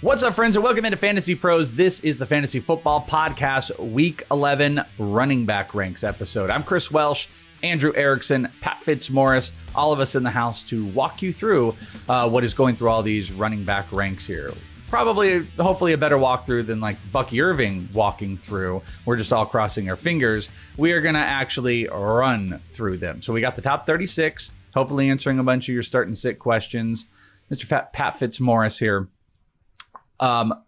What's up, friends, and welcome into Fantasy Pros. This is the Fantasy Football Podcast Week 11 Running Back Ranks episode. I'm Chris Welsh, Andrew Erickson, Pat Fitzmaurice, all of us in the house to walk you through what is going through all these running back ranks here. Probably, hopefully, a better walkthrough than like Bucky Irving walking through. We're just all crossing our fingers. We are going to actually run through them. So we got the top 36, hopefully answering a bunch of your start and sit questions. Mr. Pat Fitzmaurice here.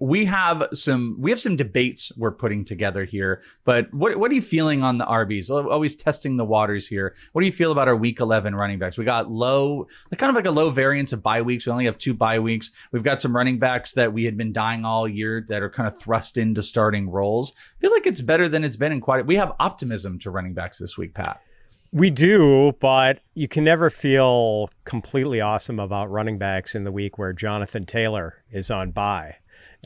We have some debates we're putting together here, but what are you feeling on the RBs? Always testing the waters here. What do you feel about our week 11 running backs? We got kind of like a low variance of bye weeks. We only have 2 bye weeks. We've got some running backs that we had been dying all year that are kind of thrust into starting roles. I feel like it's better than it's been in we have optimism to running backs this week, Pat. We do, but you can never feel completely awesome about running backs in the week where Jonathan Taylor is on bye.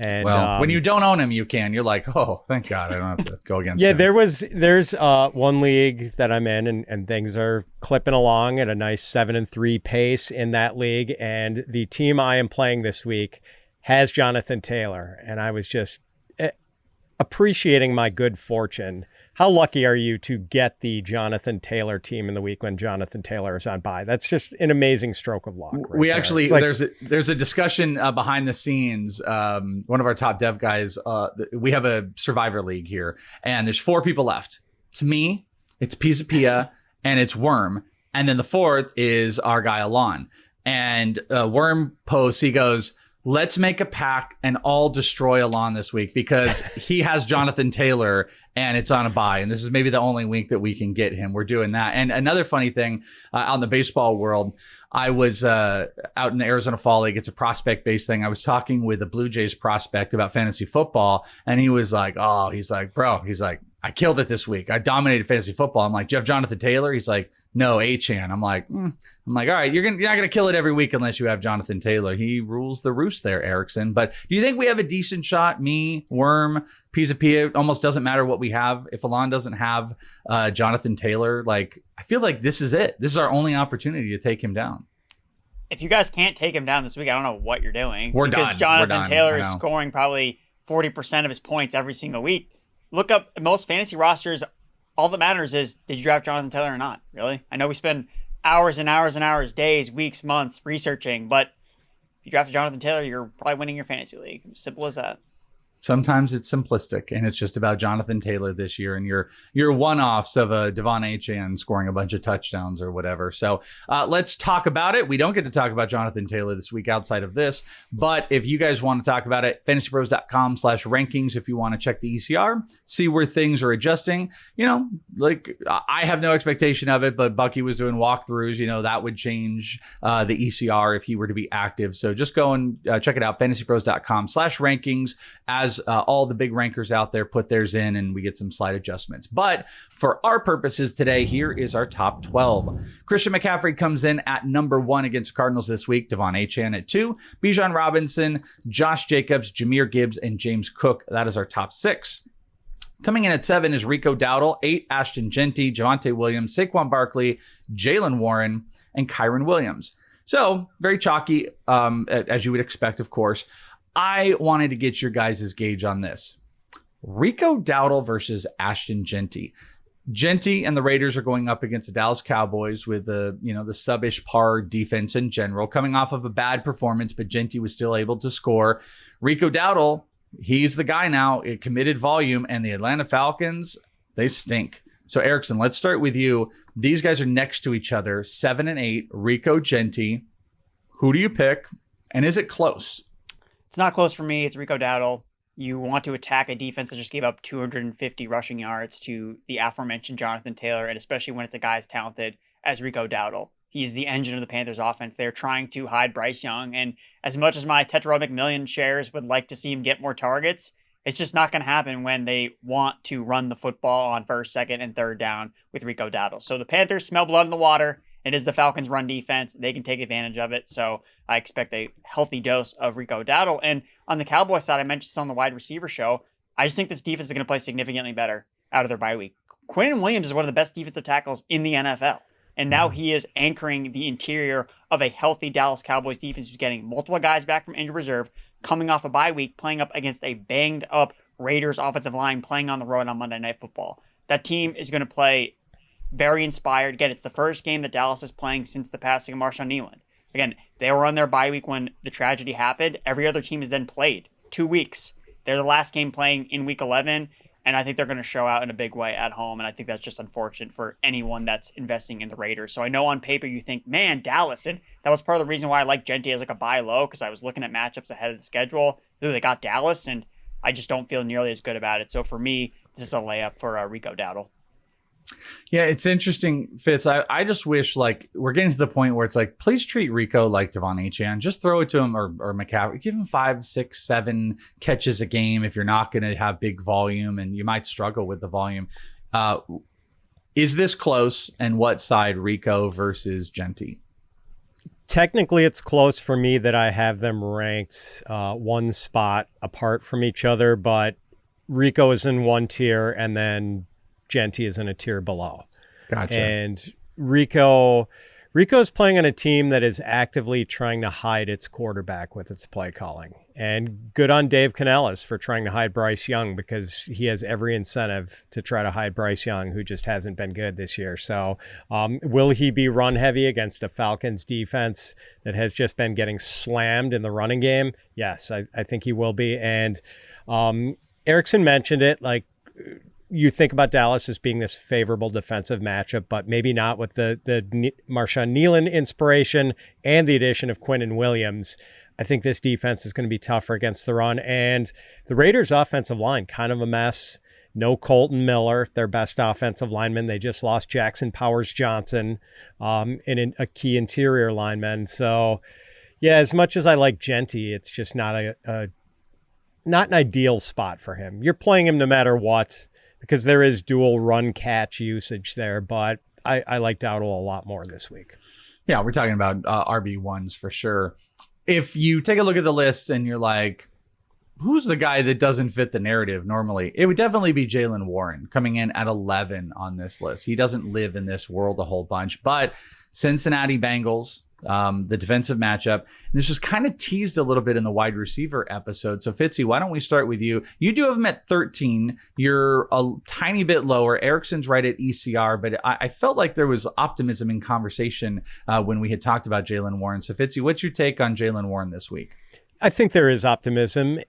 And when you don't own him, you can. You're like, oh, thank God, I don't have to go against him. There's one league that I'm in, and things are clipping along at a nice 7-3 pace in that league. And the team I am playing this week has Jonathan Taylor, and I was just appreciating my good fortune. How lucky are you to get the Jonathan Taylor team in the week when Jonathan Taylor is on bye? That's just an amazing stroke of luck. We actually, there's a discussion behind the scenes. One of our top dev guys, we have a Survivor League here, and there's 4 people left. It's me, it's Pia, and it's Worm. And then the 4th is our guy, Alon. And Worm posts, he goes, let's make a pack and all destroy Alon this week because he has Jonathan Taylor and it's on a bye. And this is maybe the only week that we can get him. We're doing that. And another funny thing out in the baseball world, I was out in the Arizona Fall League. It's a prospect-based thing. I was talking with a Blue Jays prospect about fantasy football. And he was like, bro, I killed it this week. I dominated fantasy football. I'm like, do you have Jonathan Taylor? He's like, no, A-Chan. I'm like, all right, you're not going to kill it every week unless you have Jonathan Taylor. He rules the roost there, Erickson. But do you think we have a decent shot? Me, Worm, Pia, almost doesn't matter what we have. If Alon doesn't have Jonathan Taylor, like, I feel like this is it. This is our only opportunity to take him down. If you guys can't take him down this week, I don't know what you're doing. Because Jonathan Taylor is scoring probably 40% of his points every single week. Look up most fantasy rosters. All that matters is, did you draft Jonathan Taylor or not? Really? I know we spend hours and hours and hours, days, weeks, months researching, but if you drafted Jonathan Taylor, you're probably winning your fantasy league. Simple as that. Sometimes it's simplistic, and it's just about Jonathan Taylor this year and your one-offs of a Devon Achane scoring a bunch of touchdowns or whatever. So let's talk about it. We don't get to talk about Jonathan Taylor this week outside of this, but if you guys want to talk about it, fantasypros.com/rankings if you want to check the ECR, see where things are adjusting. You know, like I have no expectation of it, but Bucky was doing walkthroughs. You know, that would change the ECR if he were to be active. So just go and check it out, fantasypros.com/rankings as all the big rankers out there put theirs in, and we get some slight adjustments. But for our purposes today, here is our top 12. Christian McCaffrey comes in at number 1 against the Cardinals this week. Devon Achane at 2. Bijan Robinson, Josh Jacobs, Jahmyr Gibbs, and James Cook. That is our top 6. Coming in at 7 is Rico Dowdle. 8, Ashton, Jeanty, Javonte Williams, Saquon Barkley, Jaylen Warren, and Kyron Williams. So very chalky, as you would expect, of course. I wanted to get your guys' gauge on this. Rico Dowdle versus Ashton Jeanty. Jeanty and the Raiders are going up against the Dallas Cowboys with the sub-ish par defense in general, coming off of a bad performance, but Jeanty was still able to score. Rico Dowdle, he's the guy now. It committed volume, and the Atlanta Falcons, they stink. So Erickson, let's start with you. These guys are next to each other, 7 and 8. Rico, Jeanty. Who do you pick? And is it close? It's not close for me. It's Rico Dowdle. You want to attack a defense that just gave up 250 rushing yards to the aforementioned Jonathan Taylor, and especially when it's a guy as talented as Rico Dowdle. He's the engine of the Panthers offense. They're trying to hide Bryce Young, and as much as my Tetrod McMillian shares would like to see him get more targets, it's just not going to happen when they want to run the football on 1st, 2nd, and 3rd down with Rico Dowdle. So the Panthers smell blood in the water. It is the Falcons' run defense. They can take advantage of it. So I expect a healthy dose of Rico Dowdle. And on the Cowboys side, I mentioned this on the wide receiver show. I just think this defense is going to play significantly better out of their bye week. Quinn Williams is one of the best defensive tackles in the NFL. And now he is anchoring the interior of a healthy Dallas Cowboys defense who's getting multiple guys back from injured reserve, coming off a bye week, playing up against a banged up Raiders offensive line, playing on the road on Monday Night Football. That team is going to play very inspired. Again, it's the first game that Dallas is playing since the passing of Marshawn Kneeland. Again, they were on their bye week when the tragedy happened. Every other team has then played 2 weeks. They're the last game playing in week 11, and I think they're going to show out in a big way at home, and I think that's just unfortunate for anyone that's investing in the Raiders. So I know on paper you think, man, Dallas, and that was part of the reason why I like Jeanty as like a buy low, because I was looking at matchups ahead of the schedule. Ooh, they got Dallas, and I just don't feel nearly as good about it. So for me, this is a layup for Rico Dowdle. Yeah, it's interesting, Fitz. I just wish, like, we're getting to the point where it's like, please treat Rico like Devon Achane. Just throw it to him, or McCaffrey. Give him 5, 6, 7 catches a game if you're not going to have big volume, and you might struggle with the volume. Is this close? And what side, Rico versus Jeanty? Technically, it's close for me that I have them ranked one spot apart from each other, but Rico is in one tier, and then Jeanty is in a tier below. Gotcha. And Rico's playing on a team that is actively trying to hide its quarterback with its play calling. And good on Dave Canellis for trying to hide Bryce Young, because he has every incentive to try to hide Bryce Young, who just hasn't been good this year. So will he be run heavy against a Falcons defense that has just been getting slammed in the running game? Yes, I think he will be. And Erickson mentioned it, like, you think about Dallas as being this favorable defensive matchup, but maybe not with the Marshawn Kneeland inspiration and the addition of Quinnen Williams. I think this defense is going to be tougher against the run. And the Raiders' offensive line, kind of a mess. No Colton Miller, their best offensive lineman. They just lost Jackson Powers-Johnson in a key interior lineman. So, yeah, as much as I like Jeanty, it's just not not an ideal spot for him. You're playing him no matter what, because there is dual run catch usage there, but I like Dowdle a lot more this week. Yeah, we're talking about RB1s for sure. If you take a look at the list and you're like, who's the guy that doesn't fit the narrative normally? It would definitely be Jaylen Warren coming in at 11 on this list. He doesn't live in this world a whole bunch, but Cincinnati Bengals, the defensive matchup. And this was kind of teased a little bit in the wide receiver episode. So Fitzy, why don't we start with you? You do have him at 13. You're a tiny bit lower. Erickson's right at ECR, but I felt like there was optimism in conversation when we had talked about Jaylen Warren. So Fitzy, what's your take on Jaylen Warren this week? I think there is optimism.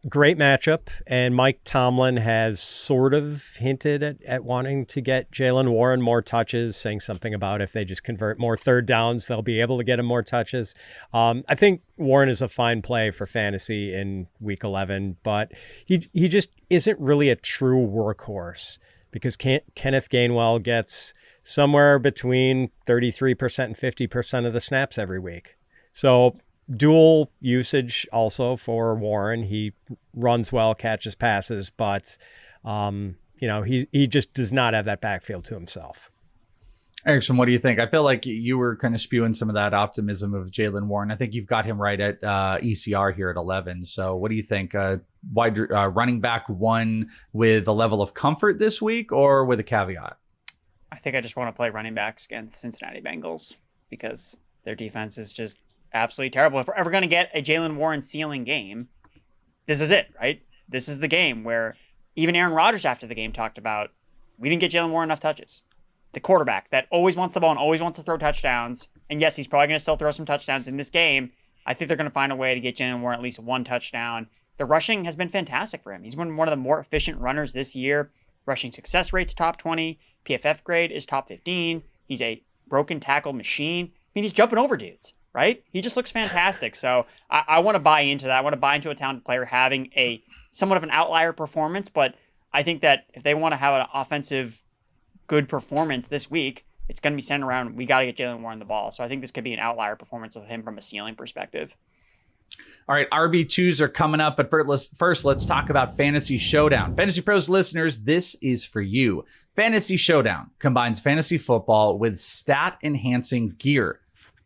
Great matchup. And Mike Tomlin has sort of hinted at wanting to get Jaylen Warren more touches, saying something about if they just convert more third downs, they'll be able to get him more touches. I think Warren is a fine play for fantasy in week 11, but he just isn't really a true workhorse, because Kenneth Gainwell gets somewhere between 33% and 50% of the snaps every week. So dual usage also for Warren. He runs well, catches passes, but he just does not have that backfield to himself. Erickson, what do you think? I feel like you were kind of spewing some of that optimism of Jaylen Warren. I think you've got him right at ECR here at 11. So what do you think? Running back one with a level of comfort this week, or with a caveat? I think I just want to play running backs against Cincinnati Bengals, because their defense is just absolutely terrible. If we're ever going to get a Jaylen Warren ceiling game, this is it, right? This is the game where even Aaron Rodgers after the game talked about, we didn't get Jaylen Warren enough touches. The quarterback that always wants the ball and always wants to throw touchdowns. And yes, he's probably going to still throw some touchdowns in this game. I think they're going to find a way to get Jaylen Warren at least one touchdown. The rushing has been fantastic for him. He's been one of the more efficient runners this year. Rushing success rate's top 20. PFF grade is top 15. He's a broken tackle machine. I mean, he's jumping over dudes, right? He just looks fantastic. So I want to buy into that. I want to buy into a talented player having a somewhat of an outlier performance, but I think that if they want to have an offensive good performance this week, it's going to be centered around, we got to get Jaylen Warren the ball. So I think this could be an outlier performance of him from a ceiling perspective. All right, RB2s are coming up, but first, let's talk about Fantasy Showdown. Fantasy Pros listeners, this is for you. Fantasy Showdown combines fantasy football with stat-enhancing gear.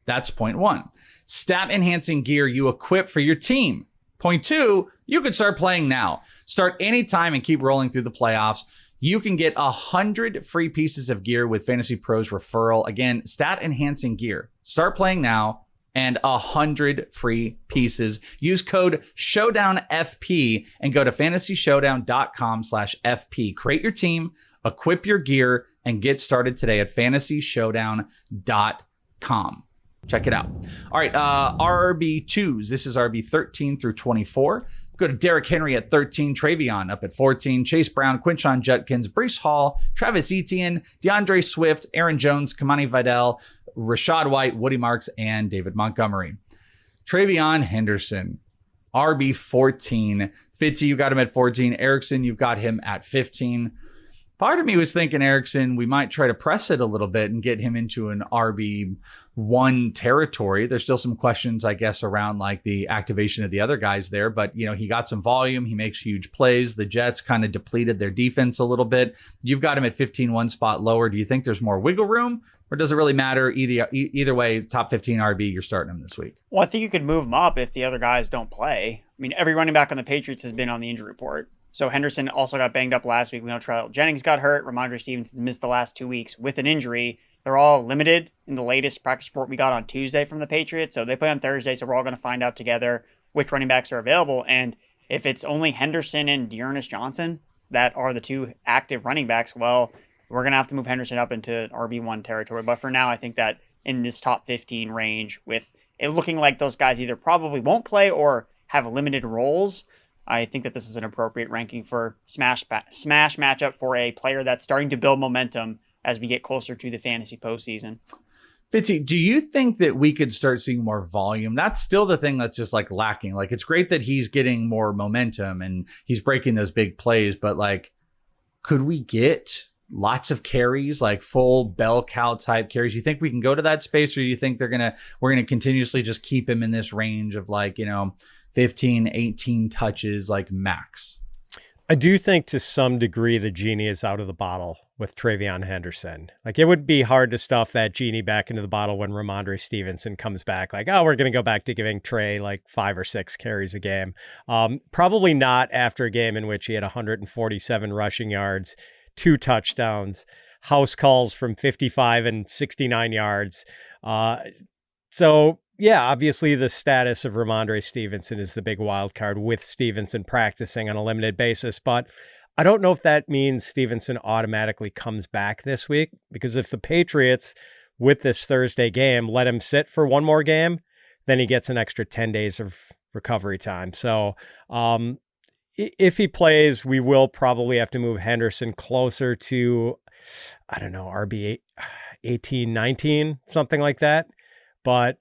That's point one. Stat-enhancing gear you equip for your team. Point two, you can start playing now. Start anytime and keep rolling through the playoffs. You can get 100 free pieces of gear with Fantasy Pros referral. Again, stat-enhancing gear. Start playing now. and 100 free pieces. Use code ShowdownFP and go to fantasyshowdown.com/FP. Create your team, equip your gear, and get started today at fantasyshowdown.com. Check it out. All right, RB2s. This is RB 13 through 24. Go to Derrick Henry at 13, TreVeyon up at 14, Chase Brown, Quinshon Judkins, Breece Hall, Travis Etienne, DeAndre Swift, Aaron Jones, Kamani Vidal, Rashad White, Woody Marks, and David Montgomery. TreVeyon Henderson, RB 14. Fitzy, you got him at 14. Erickson, you've got him at 15. Part of me was thinking Erickson, we might try to press it a little bit and get him into an RB1 territory. There's still some questions, I guess, around like the activation of the other guys there. But, you know, he got some volume. He makes huge plays. The Jets kind of depleted their defense a little bit. You've got him at 15, one spot lower. Do you think there's more wiggle room, or does it really matter? Either way, top 15 RB, you're starting him this week. Well, I think you could move him up if the other guys don't play. I mean, every running back on the Patriots has been on the injury report. So Henderson also got banged up last week. We know Tyrell Jennings got hurt. Ramondre Stevenson's missed the last 2 weeks with an injury. They're all limited in the latest practice report we got on Tuesday from the Patriots. So they play on Thursday, so we're all going to find out together which running backs are available. And if it's only Henderson and Dearness Johnson that are the two active running backs, well, we're going to have to move Henderson up into RB1 territory. But for now, I think that in this top 15 range, with it looking like those guys either probably won't play or have limited roles, I think that this is an appropriate ranking for smash matchup for a player that's starting to build momentum as we get closer to the fantasy postseason. Fitzy, do you think that we could start seeing more volume? That's still the thing that's just like lacking. Like, it's great that he's getting more momentum and he's breaking those big plays, but like, could we get lots of carries, like full bell cow type carries? You think we can go to that space, or you think we're gonna continuously just keep him in this range of like, 15, 18 touches, like max? I do think to some degree the genie is out of the bottle with TreVeyon Henderson. Like, it would be hard to stuff that genie back into the bottle when Ramondre Stevenson comes back. Like, oh, we're going to go back to giving Trey like 5 or 6 carries a game. Probably not after a game in which he had 147 rushing yards, 2 touchdowns, house calls from 55 and 69 yards. So yeah, obviously the status of Ramondre Stevenson is the big wild card with Stevenson practicing on a limited basis. But I don't know if that means Stevenson automatically comes back this week, because if the Patriots with this Thursday game let him sit for one more game, then he gets an extra 10 days of recovery time. So if he plays, we will probably have to move Henderson closer to, I don't know, RB 18, 19, something like that. But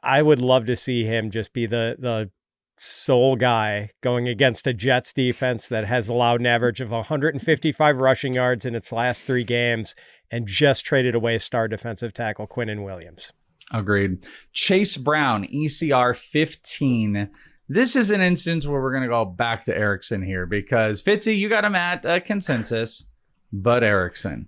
I would love to see him just be the sole guy going against a Jets defense that has allowed an average of 155 rushing yards in its last 3 games and just traded away star defensive tackle Quinnen Williams. Agreed. Chase Brown, ECR 15. This is an instance where we're going to go back to Erickson here, because Fitzy, you got him at consensus, but Erickson,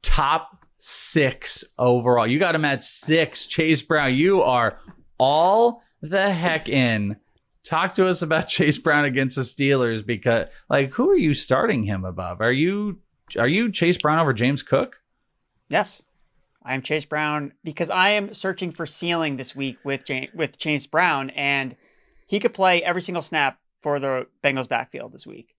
top 6 overall. You got him at 6. Chase Brown, you are all the heck in. Talk to us about Chase Brown against the Steelers, because like, who are you starting him above? Are you Chase Brown over James Cook? Yes, I am Chase Brown because I am searching for ceiling this week with Chase Brown, and he could play every single snap for the Bengals backfield this week.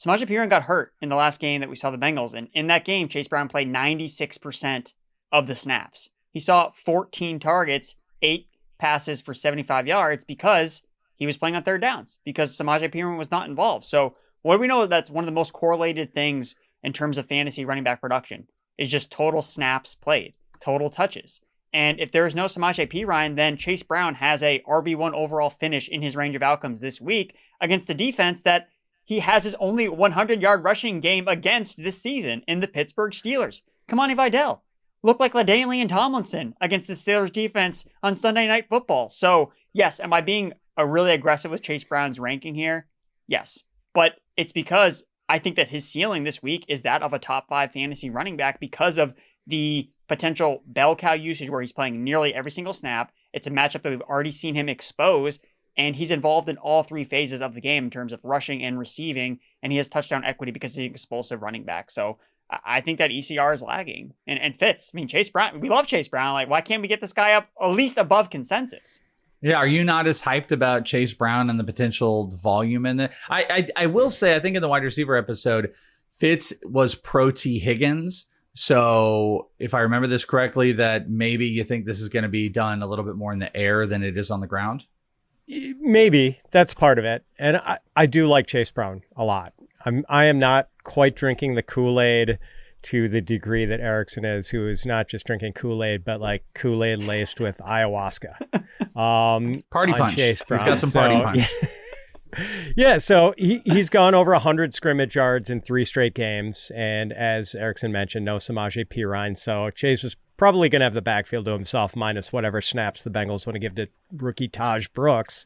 Samaje Perine got hurt in the last game that we saw the Bengals, and in that game, Chase Brown played 96% of the snaps. He saw 14 targets, 8 passes for 75 yards because he was playing on third downs, because Samaje Perine was not involved. So what do we know? That's one of the most correlated things in terms of fantasy running back production is just total snaps played, total touches. And if there is no Samaje Perine, then Chase Brown has a RB1 overall finish in his range of outcomes this week against the defense that he has his only 100-yard rushing game against this season in the Pittsburgh Steelers. Kamani Vidal looked like LaDainian Tomlinson against the Steelers defense on Sunday Night Football. So yes, am I being really aggressive with Chase Brown's ranking here? Yes, but it's because I think that his ceiling this week is that of a top 5 fantasy running back because of the potential bell cow usage where he's playing nearly every single snap. It's a matchup that we've already seen him expose, and he's involved in all 3 phases of the game in terms of rushing and receiving, and he has touchdown equity because he's an explosive running back. So I think that ECR is lagging. And Fitz, I mean, Chase Brown, we love Chase Brown. Like, why can't we get this guy up at least above consensus? Yeah, are you not as hyped about Chase Brown and the potential volume in it? I will say, I think in the wide receiver episode, Fitz was pro T Higgins. So if I remember this correctly, that maybe you think this is going to be done a little bit more in the air than it is on the ground? Maybe that's part of it. And I do like Chase Brown a lot. I am not quite drinking the Kool-Aid to the degree that Erickson is, who is not just drinking Kool-Aid, but like Kool-Aid laced with ayahuasca. Party punch. Chase Brown. He's got some party punch. Yeah, so he's gone over 100 scrimmage yards in 3 straight games. And as Erickson mentioned, no Samaje Perine. So Chase is probably going to have the backfield to himself, minus whatever snaps the Bengals want to give to rookie Taj Brooks.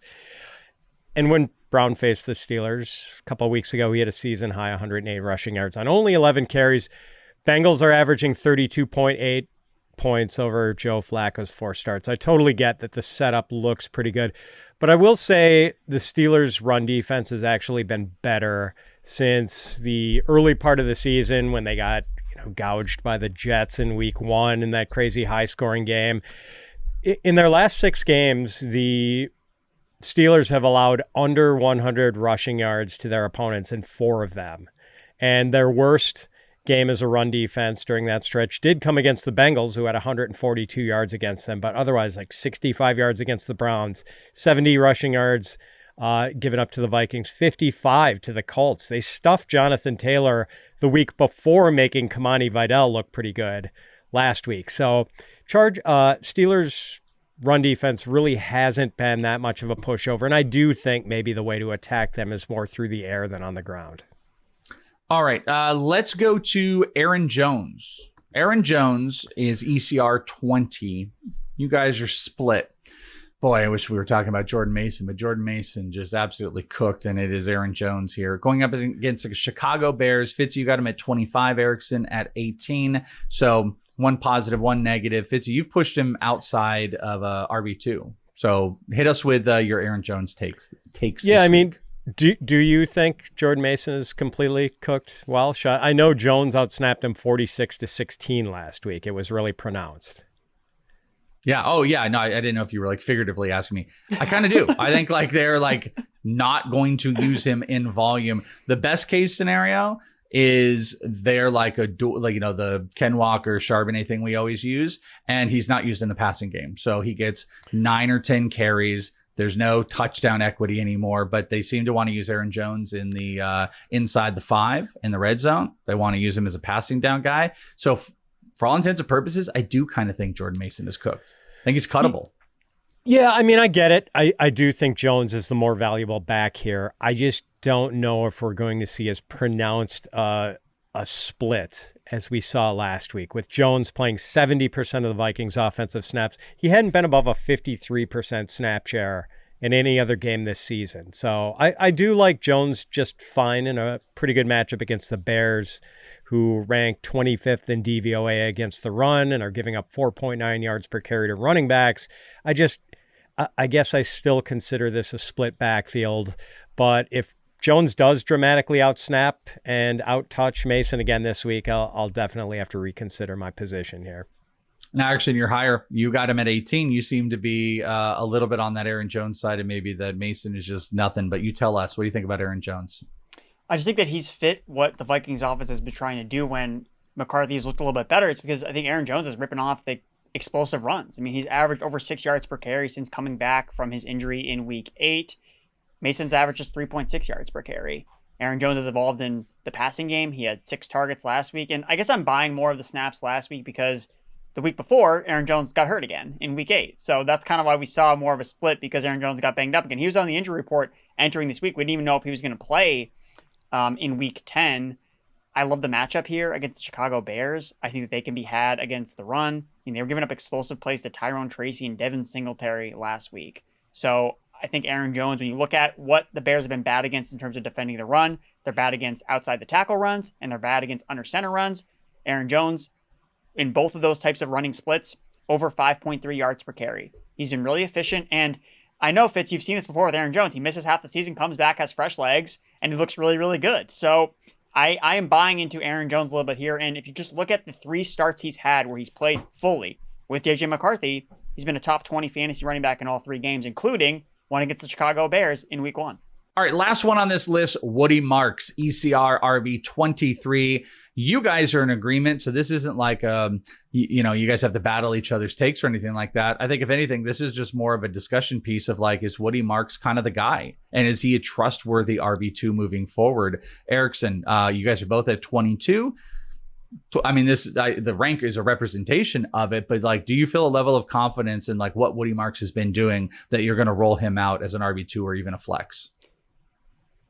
And when Brown faced the Steelers a couple of weeks ago, he had a season-high 108 rushing yards on only 11 carries. Bengals are averaging 32.8 points over Joe Flacco's 4 starts. I totally get that the setup looks pretty good. But I will say the Steelers' run defense has actually been better since the early part of the season when they got gouged by the Jets in week 1 in that crazy high-scoring game. In their last 6 games, the Steelers have allowed under 100 rushing yards to their opponents in 4 of them. And their worst game as a run defense during that stretch did come against the Bengals, who had 142 yards against them, but otherwise like 65 yards against the Browns, 70 rushing yards given up to the Vikings, 55 to the Colts. They stuffed Jonathan Taylor the week before making Kamani Vidal look pretty good last week. So Steelers run defense really hasn't been that much of a pushover, and I do think maybe the way to attack them is more through the air than on the ground. All right, let's go to Aaron Jones. Aaron Jones is ECR 20. You guys are split. Boy, I wish we were talking about Jordan Mason, but Jordan Mason just absolutely cooked, and it is Aaron Jones here. Going up against the Chicago Bears. Fitzy, you got him at 25, Erickson at 18. So 1 positive, 1 negative. Fitzy, you've pushed him outside of RB2. So hit us with your Aaron Jones takes. Yeah, I mean, Do you think Jordan Mason is completely cooked, Welsh? I know Jones outsnapped him 46-16 last week. It was really pronounced. Yeah. Oh, yeah. No, I didn't know if you were like figuratively asking me. I kind of do. I think like they're like not going to use him in volume. The best case scenario is they're like the Ken Walker Charbonnet thing we always use, and he's not used in the passing game. So he gets 9 or 10 carries. There's no touchdown equity anymore, but they seem to want to use Aaron Jones in the inside the 5 in the red zone. They want to use him as a passing down guy. So for all intents and purposes, I do kind of think Jordan Mason is cooked. I think he's cuttable. Yeah, I mean, I get it. I do think Jones is the more valuable back here. I just don't know if we're going to see as pronounced a split as we saw last week, with Jones playing 70% of the Vikings offensive snaps. He hadn't been above a 53% snap share in any other game this season. So I do like Jones just fine in a pretty good matchup against the Bears, who rank 25th in DVOA against the run and are giving up 4.9 yards per carry to running backs. I guess I still consider this a split backfield, but if Jones does dramatically outsnap and outtouch Mason again this week, I'll definitely have to reconsider my position here. Now, actually, you're higher. You got him at 18. You seem to be a little bit on that Aaron Jones side, and maybe that Mason is just nothing. But you tell us, what do you think about Aaron Jones? I just think that he's fit what the Vikings offense has been trying to do when McCarthy's looked a little bit better. It's because I think Aaron Jones is ripping off the explosive runs. I mean, he's averaged over 6 yards per carry since coming back from his injury in week 8. Mason's average is 3.6 yards per carry. Aaron Jones has evolved in the passing game. He had 6 targets last week. And I guess I'm buying more of the snaps last week because the week before, Aaron Jones got hurt again in week 8. So that's kind of why we saw more of a split, because Aaron Jones got banged up again. He was on the injury report entering this week. We didn't even know if he was going to play in week 10. I love the matchup here against the Chicago Bears. I think that they can be had against the run. I mean, they were giving up explosive plays to Tyrone Tracy and Devin Singletary last week. So I think Aaron Jones, when you look at what the Bears have been bad against in terms of defending the run, they're bad against outside the tackle runs, and they're bad against under center runs. Aaron Jones, in both of those types of running splits, over 5.3 yards per carry. He's been really efficient, and I know, Fitz, you've seen this before with Aaron Jones. He misses half the season, comes back, has fresh legs, and he looks really, really good. So I am buying into Aaron Jones a little bit here. And if you just look at the 3 starts he's had where he's played fully with JJ McCarthy, he's been a top 20 fantasy running back in all 3 games, including one against the Chicago Bears in week 1. All right, last one on this list, Woody Marks, ECR RB 23. You guys are in agreement, so this isn't like, you guys have to battle each other's takes or anything like that. I think if anything, this is just more of a discussion piece of like, is Woody Marks kind of the guy? And is he a trustworthy RB2 moving forward? Erickson, you guys are both at 22. I mean, the rank is a representation of it, but like, do you feel a level of confidence in like what Woody Marks has been doing that you're going to roll him out as an RB2 or even a flex?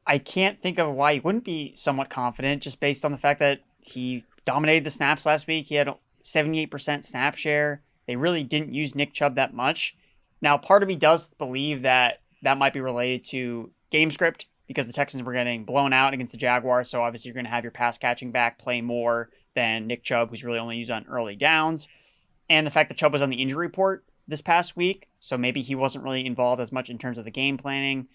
I can't think of why he wouldn't be somewhat confident just based on the fact that he dominated the snaps last week. He had 78% snap share. They really didn't use Nick Chubb that much. Now, part of me does believe that might be related to game script because the Texans were getting blown out against the Jaguars. So obviously you're going to have your pass catching back play more than Nick Chubb, who's really only used on early downs. And the fact that Chubb was on the injury report this past week. So maybe he wasn't really involved as much in terms of the game planning.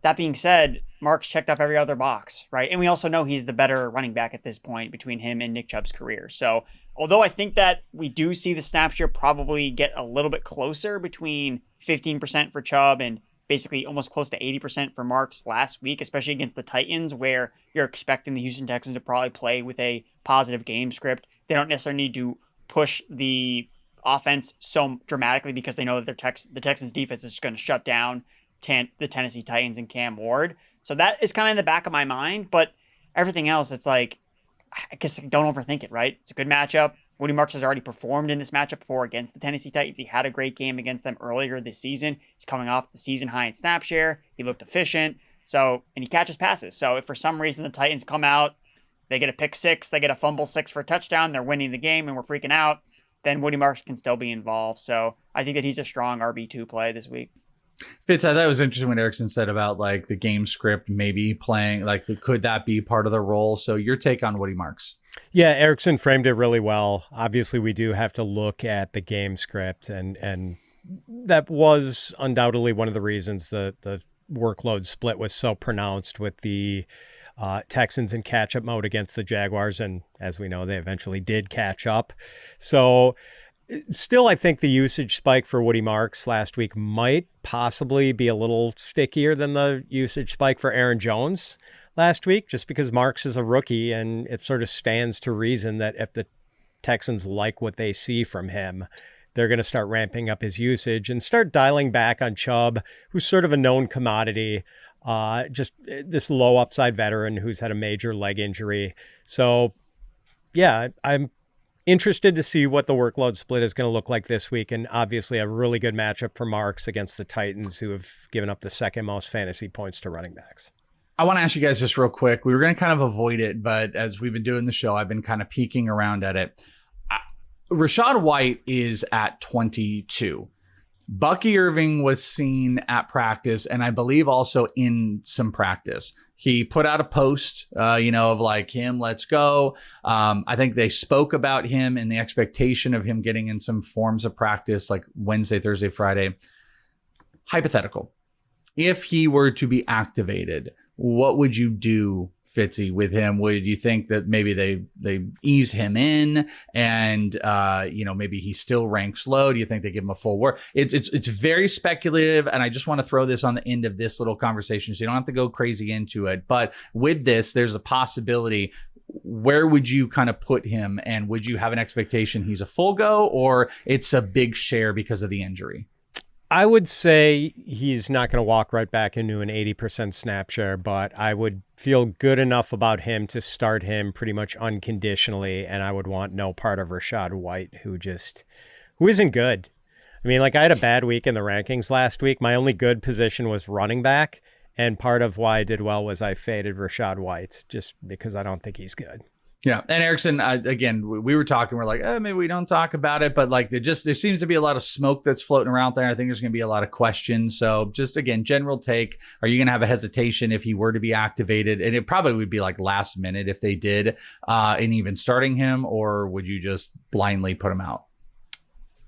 That being said, Marks checked off every other box, right? And we also know he's the better running back at this point between him and Nick Chubb's career. So although I think that we do see the snap share probably get a little bit closer between 15% for Chubb and basically almost close to 80% for Marks last week, especially against the Titans, where you're expecting the Houston Texans to probably play with a positive game script. They don't necessarily need to push the offense so dramatically because they know that the Texans defense is just going to shut down the Tennessee Titans and Cam Ward. So that is kind of in the back of my mind, but everything else, it's like, I guess don't overthink it, right? It's a good matchup. Woody Marks has already performed in this matchup before against the Tennessee Titans. He had a great game against them earlier this season. He's coming off the season high in snap share. He looked efficient. And he catches passes. So if for some reason the Titans come out, they get a pick 6, they get a fumble 6 for a touchdown, they're winning the game and we're freaking out, then Woody Marks can still be involved. So I think that he's a strong RB2 play this week. Fitz, I thought it was interesting when Erickson said about like the game script maybe playing, like could that be part of the role? So your take on Woody Marks? Yeah, Erickson framed it really well. Obviously, we do have to look at the game script, and that was undoubtedly one of the reasons the workload split was so pronounced with the Texans in catch-up mode against the Jaguars, and as we know, they eventually did catch up. So still, I think the usage spike for Woody Marks last week might possibly be a little stickier than the usage spike for Aaron Jones last week, just because Marks is a rookie, and it sort of stands to reason that if the Texans like what they see from him, they're going to start ramping up his usage and start dialing back on Chubb, who's sort of a known commodity, just this low upside veteran who's had a major leg injury. So yeah, I'm interested to see what the workload split is going to look like this week, and obviously a really good matchup for Marks against the Titans, who have given up the second most fantasy points to running backs. I want to ask you guys just real quick. We were going to kind of avoid it, but as we've been doing the show, I've been kind of peeking around at it. Rachaad White is at 22. Bucky Irving was seen at practice, and I believe also in some practice. He put out a post, of like him, let's go. I think they spoke about him and the expectation of him getting in some forms of practice like Wednesday, Thursday, Friday. Hypothetical. If he were to be activated, what would you do, Fitzy, with him? Would you think that maybe they ease him in and, maybe he still ranks low? Do you think they give him a full work? It's very speculative, and I just want to throw this on the end of this little conversation so you don't have to go crazy into it. But with this, there's a possibility. Where would you kind of put him, and would you have an expectation he's a full go or it's a big share because of the injury? I would say he's not going to walk right back into an 80% snap share, but I would feel good enough about him to start him pretty much unconditionally, and I would want no part of Rachaad White, who isn't good. I mean, like, I had a bad week in the rankings last week. My only good position was running back, and part of why I did well was I faded Rachaad White just because I don't think he's good. Yeah. And Erickson, again, we were talking, we're like, maybe we don't talk about it, but like there seems to be a lot of smoke that's floating around there. I think there's going to be a lot of questions. So just again, general take, are you going to have a hesitation if he were to be activated? And it probably would be like last minute if they did, and even starting him, or would you just blindly put him out?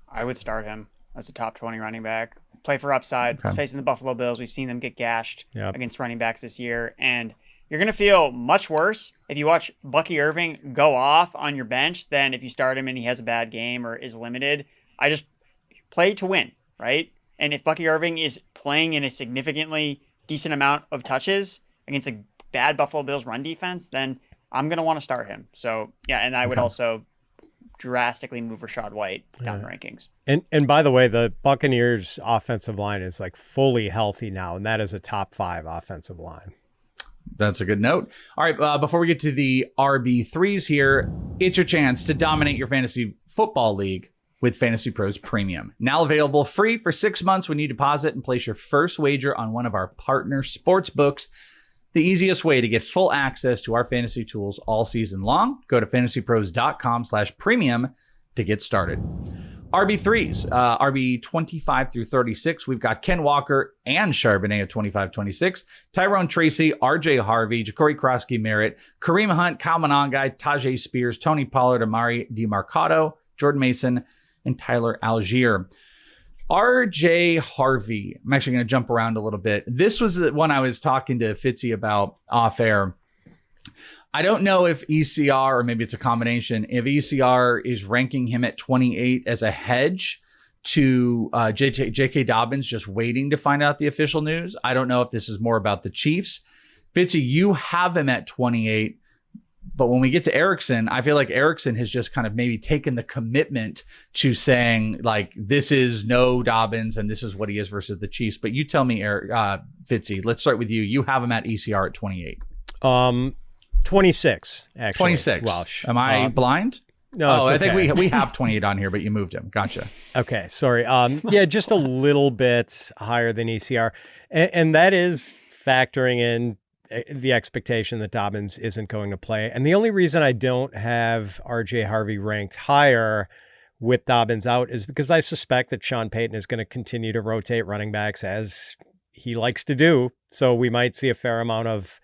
I would start him as a top 20 running back. Play for upside. Okay. He's facing the Buffalo Bills. We've seen them get gashed against running backs this year. And you're going to feel much worse if you watch Bucky Irving go off on your bench than if you start him and he has a bad game or is limited. I just play to win, right? And if Bucky Irving is playing in a significantly decent amount of touches against a bad Buffalo Bills run defense, then I'm going to want to start him. So, yeah, and I would also drastically move Rachaad White down the rankings. And by the way, the Buccaneers offensive line is like fully healthy now, and that is a top 5 offensive line. That's a good note. All right, before we get to the RB3s here, it's your chance to dominate your fantasy football league with Fantasy Pros Premium. Now available free for 6 months when you deposit and place your first wager on one of our partner sports books. The easiest way to get full access to our fantasy tools all season long. Go to fantasypros.com/premium to get started. RB3s, RB 25 through 36. We've got Ken Walker and Charbonnet at 25-26. Tyrone Tracy, RJ Harvey, Ja'Cory Krosky-Merritt, Kareem Hunt, Kyle Monangai, Tajay Spears, Tony Pollard, Amari DiMarcado, Jordan Mason, and Tyler Algier. RJ Harvey, I'm actually going to jump around a little bit. This was the one I was talking to Fitzy about off air. I don't know if ECR, or maybe it's a combination, if ECR is ranking him at 28 as a hedge to J.K. Dobbins just waiting to find out the official news. I don't know if this is more about the Chiefs. Fitzy, you have him at 28. But when we get to Erickson, I feel like Erickson has just kind of maybe taken the commitment to saying, like, this is no Dobbins and this is what he is versus the Chiefs. But you tell me, Fitzy, let's start with you. You have him at ECR at 28. 26, actually. 26. Welsh. Am I blind? No, I okay. think we have 28 on here, but you moved him. Gotcha. Okay, sorry. Yeah, just a little bit higher than ECR. And that is factoring in the expectation that Dobbins isn't going to play. And the only reason I don't have RJ Harvey ranked higher with Dobbins out is because I suspect that Sean Payton is going to continue to rotate running backs as he likes to do. So we might see a fair amount of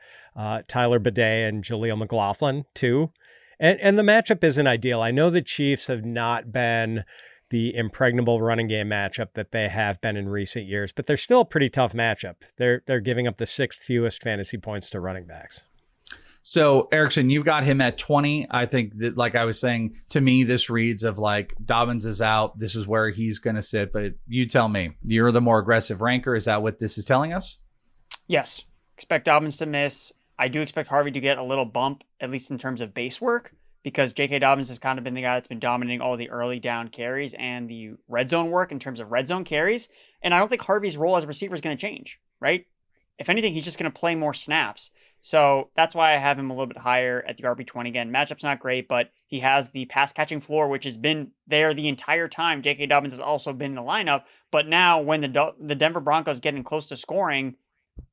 Tyler Bidet and Jaleel McLaughlin too. And the matchup isn't ideal. I know the Chiefs have not been the impregnable running game matchup that they have been in recent years, but they're still a pretty tough matchup. They're giving up the 6th fewest fantasy points to running backs. So, Erickson, you've got him at 20. I think that, like I was saying, to me, this reads of like Dobbins is out. This is where he's going to sit. But you tell me, you're the more aggressive ranker. Is that what this is telling us? Yes. Expect Dobbins to miss. I do expect Harvey to get a little bump, at least in terms of base work, because J.K. Dobbins has kind of been the guy that's been dominating all the early down carries and the red zone work in terms of red zone carries. And I don't think Harvey's role as a receiver is going to change, right? If anything, he's just going to play more snaps. So that's why I have him a little bit higher at the RB20. Again, matchup's not great, but he has the pass catching floor, which has been there the entire time. J.K. Dobbins has also been in the lineup. But now when the Denver Broncos getting close to scoring,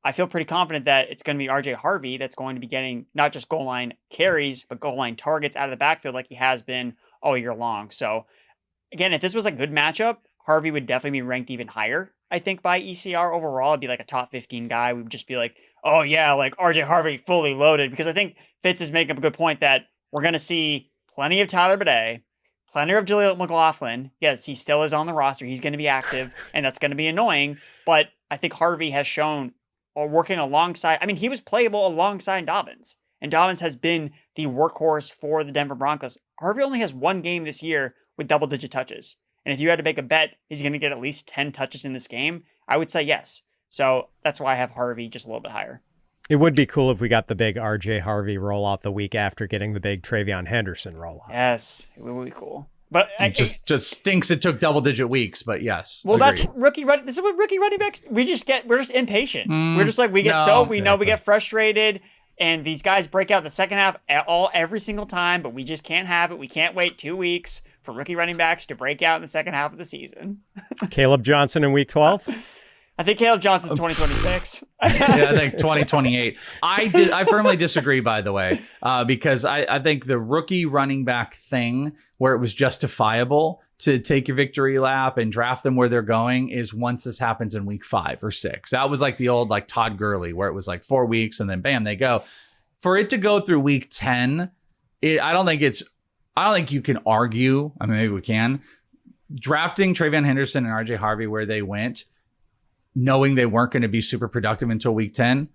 I feel pretty confident that it's going to be RJ Harvey that's going to be getting not just goal line carries, but goal line targets out of the backfield like he has been all year long. So again, if this was a good matchup, Harvey would definitely be ranked even higher, I think, by ECR overall. It'd be like a top 15 guy. We would just be like, oh yeah, like RJ Harvey fully loaded. Because I think Fitz is making up a good point that we're going to see plenty of Tyler Bidet, plenty of Jaleel McLaughlin. Yes, he still is on the roster. He's going to be active, and that's going to be annoying. But I think Harvey has shown, or working alongside, I mean, he was playable alongside Dobbins, and Dobbins has been the workhorse for the Denver Broncos. Harvey only has one game this year with double-digit touches. And if you had to make a bet, is he going to get at least 10 touches in this game? I would say yes. So that's why I have Harvey just a little bit higher. It would be cool if we got the big RJ Harvey rollout the week after getting the big TreVeyon Henderson rollout. Yes, it would be cool. But it just stinks it took double-digit weeks, but yes. Well, agreed. That's rookie running. This is what rookie running backs, we're just impatient. We're just like, we get frustrated, and these guys break out the second half every single time, but we just can't have it. We can't wait 2 weeks for rookie running backs to break out in the second half of the season. Caleb Johnson in week 12? I think Caleb Johnson's 2026. Yeah, I think 2028. I firmly disagree, by the way, because I think the rookie running back thing where it was justifiable to take your victory lap and draft them where they're going is once this happens in week 5 or 6. That was like the old like Todd Gurley where it was like 4 weeks and then bam, they go. For it to go through week 10, I don't think you can argue. I mean, maybe we can. Drafting TreVeyon Henderson and RJ Harvey where they went, knowing they weren't going to be super productive until week 10,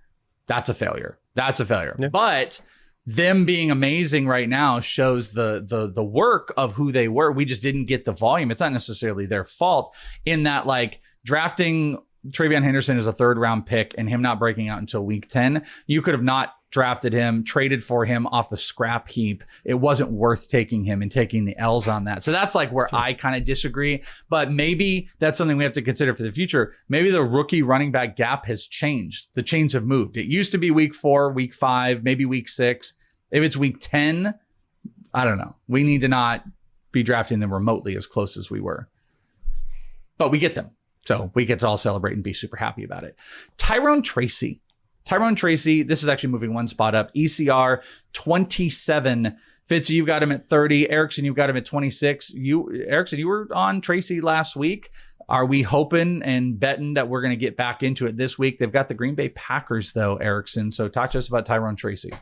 that's a failure. That's a failure. Yeah. But them being amazing right now shows the work of who they were. We just didn't get the volume. It's not necessarily their fault in that, like, drafting TreVeyon Henderson as a 3rd round pick and him not breaking out until week 10. You could have not drafted him, traded for him off the scrap heap. It wasn't worth taking him and taking the L's on that. So that's like where I kind of disagree, but maybe that's something we have to consider for the future. Maybe the rookie running back gap has changed. The chains have moved. It used to be week 4, week 5, maybe week 6. If it's week 10, I don't know. We need to not be drafting them remotely as close as we were, but we get them. So we get to all celebrate and be super happy about it. Tyrone Tracy, this is actually moving one spot up. ECR 27. Fitz, you've got him at 30. Erickson, you've got him at 26. Erickson, you were on Tracy last week. Are we hoping and betting that we're going to get back into it this week? They've got the Green Bay Packers, though, Erickson. So talk to us about Tyrone Tracy.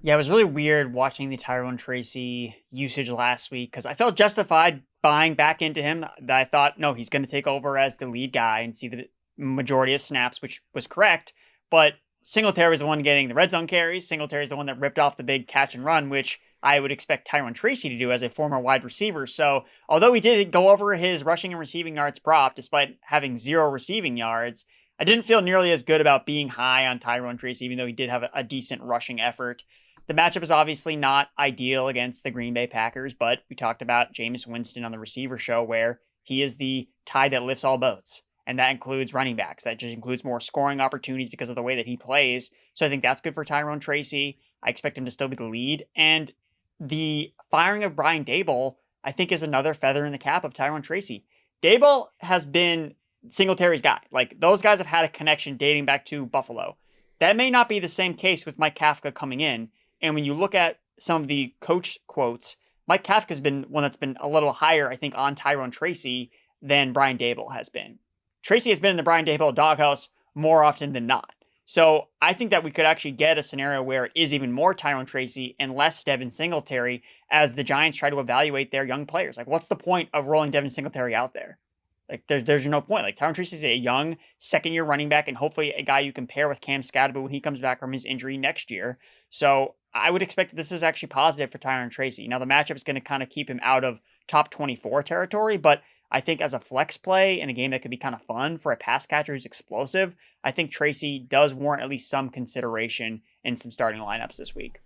Yeah, it was really weird watching the Tyrone Tracy usage last week because I felt justified buying back into him. That I thought, no, he's going to take over as the lead guy and see the majority of snaps, which was correct. But Singletary was the one getting the red zone carries. Singletary is the one that ripped off the big catch and run, which I would expect Tyrone Tracy to do as a former wide receiver. So although he did go over his rushing and receiving yards prop, despite having 0 receiving yards, I didn't feel nearly as good about being high on Tyrone Tracy, even though he did have a decent rushing effort. The matchup is obviously not ideal against the Green Bay Packers, but we talked about Jameis Winston on the receiver show where he is the tide that lifts all boats. And that includes running backs. That just includes more scoring opportunities because of the way that he plays. So I think that's good for Tyrone Tracy. I expect him to still be the lead. And the firing of Brian Dable, I think, is another feather in the cap of Tyrone Tracy. Dable has been Singletary's guy. Like, those guys have had a connection dating back to Buffalo. That may not be the same case with Mike Kafka coming in. And when you look at some of the coach quotes, Mike Kafka's been one that's been a little higher, I think, on Tyrone Tracy than Brian Dable has been. Tracy has been in the Brian Dable doghouse more often than not. So I think that we could actually get a scenario where it is even more Tyrone Tracy and less Devin Singletary as the Giants try to evaluate their young players. Like, what's the point of rolling Devin Singletary out there? Like, there's no point. Like, Tyrone Tracy is a young second-year running back and hopefully a guy you can pair with Cam Scatterby when he comes back from his injury next year. So I would expect that this is actually positive for Tyrone Tracy. Now, the matchup is going to kind of keep him out of top 24 territory, but I think as a flex play in a game that could be kind of fun for a pass catcher who's explosive, I think Tracy does warrant at least some consideration in some starting lineups this week.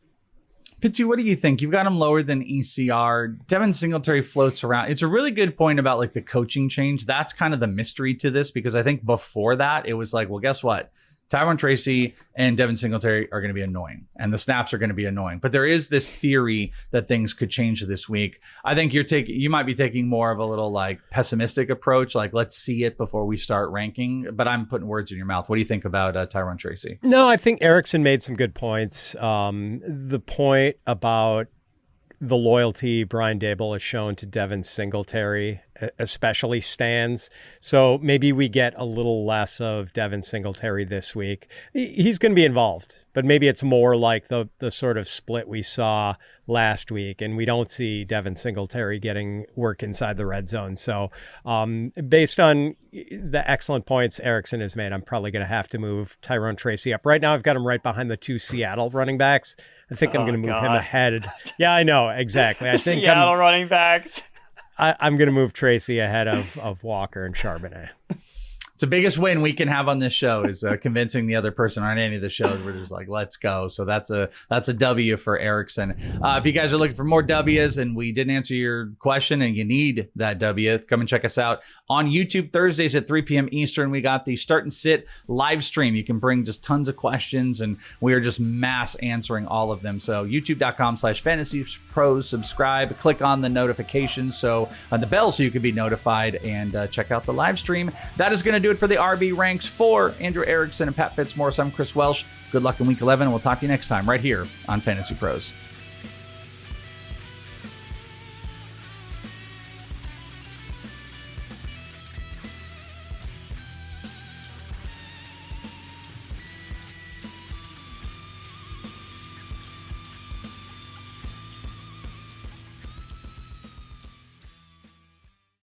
Fitzy, what do you think? You've got him lower than ECR. Devin Singletary floats around. It's a really good point about like the coaching change. That's kind of the mystery to this because I think before that, it was like, well, guess what? Tyrone Tracy and Devin Singletary are going to be annoying and the snaps are going to be annoying. But there is this theory that things could change this week. I think you might be taking more of a little like pessimistic approach. Like, let's see it before we start ranking. But I'm putting words in your mouth. What do you think about Tyrone Tracy? No, I think Erickson made some good points. The point about the loyalty Brian Dable has shown to Devin Singletary especially stands. So maybe we get a little less of Devin Singletary this week. He's going to be involved, but maybe it's more like the sort of split we saw last week, and we don't see Devin Singletary getting work inside the red zone. So based on the excellent points Erickson has made, I'm probably going to have to move Tyrone Tracy up. Right now, I've got him right behind the 2 Seattle running backs. I think I'm going to move him ahead. Yeah, I know. Exactly. I think Seattle running backs. I'm going to move Tracy ahead of Walker and Charbonnet. It's the biggest win we can have on this show is convincing the other person on any of the shows. We're just like, let's go. So that's a W for Erickson. If you guys are looking for more W's and we didn't answer your question and you need that W, come and check us out on YouTube Thursdays at 3 p.m. Eastern. We got the Start and Sit live stream. You can bring just tons of questions and we are just mass answering all of them. So youtube.com/fantasypros, subscribe, click on the notifications on the bell so you can be notified and check out the live stream. That is going to do it for the RB ranks for Andrew Erickson and Pat Fitzmaurice. I'm Chris Welsh. Good luck in week 11, and we'll talk to you next time right here on Fantasy Pros.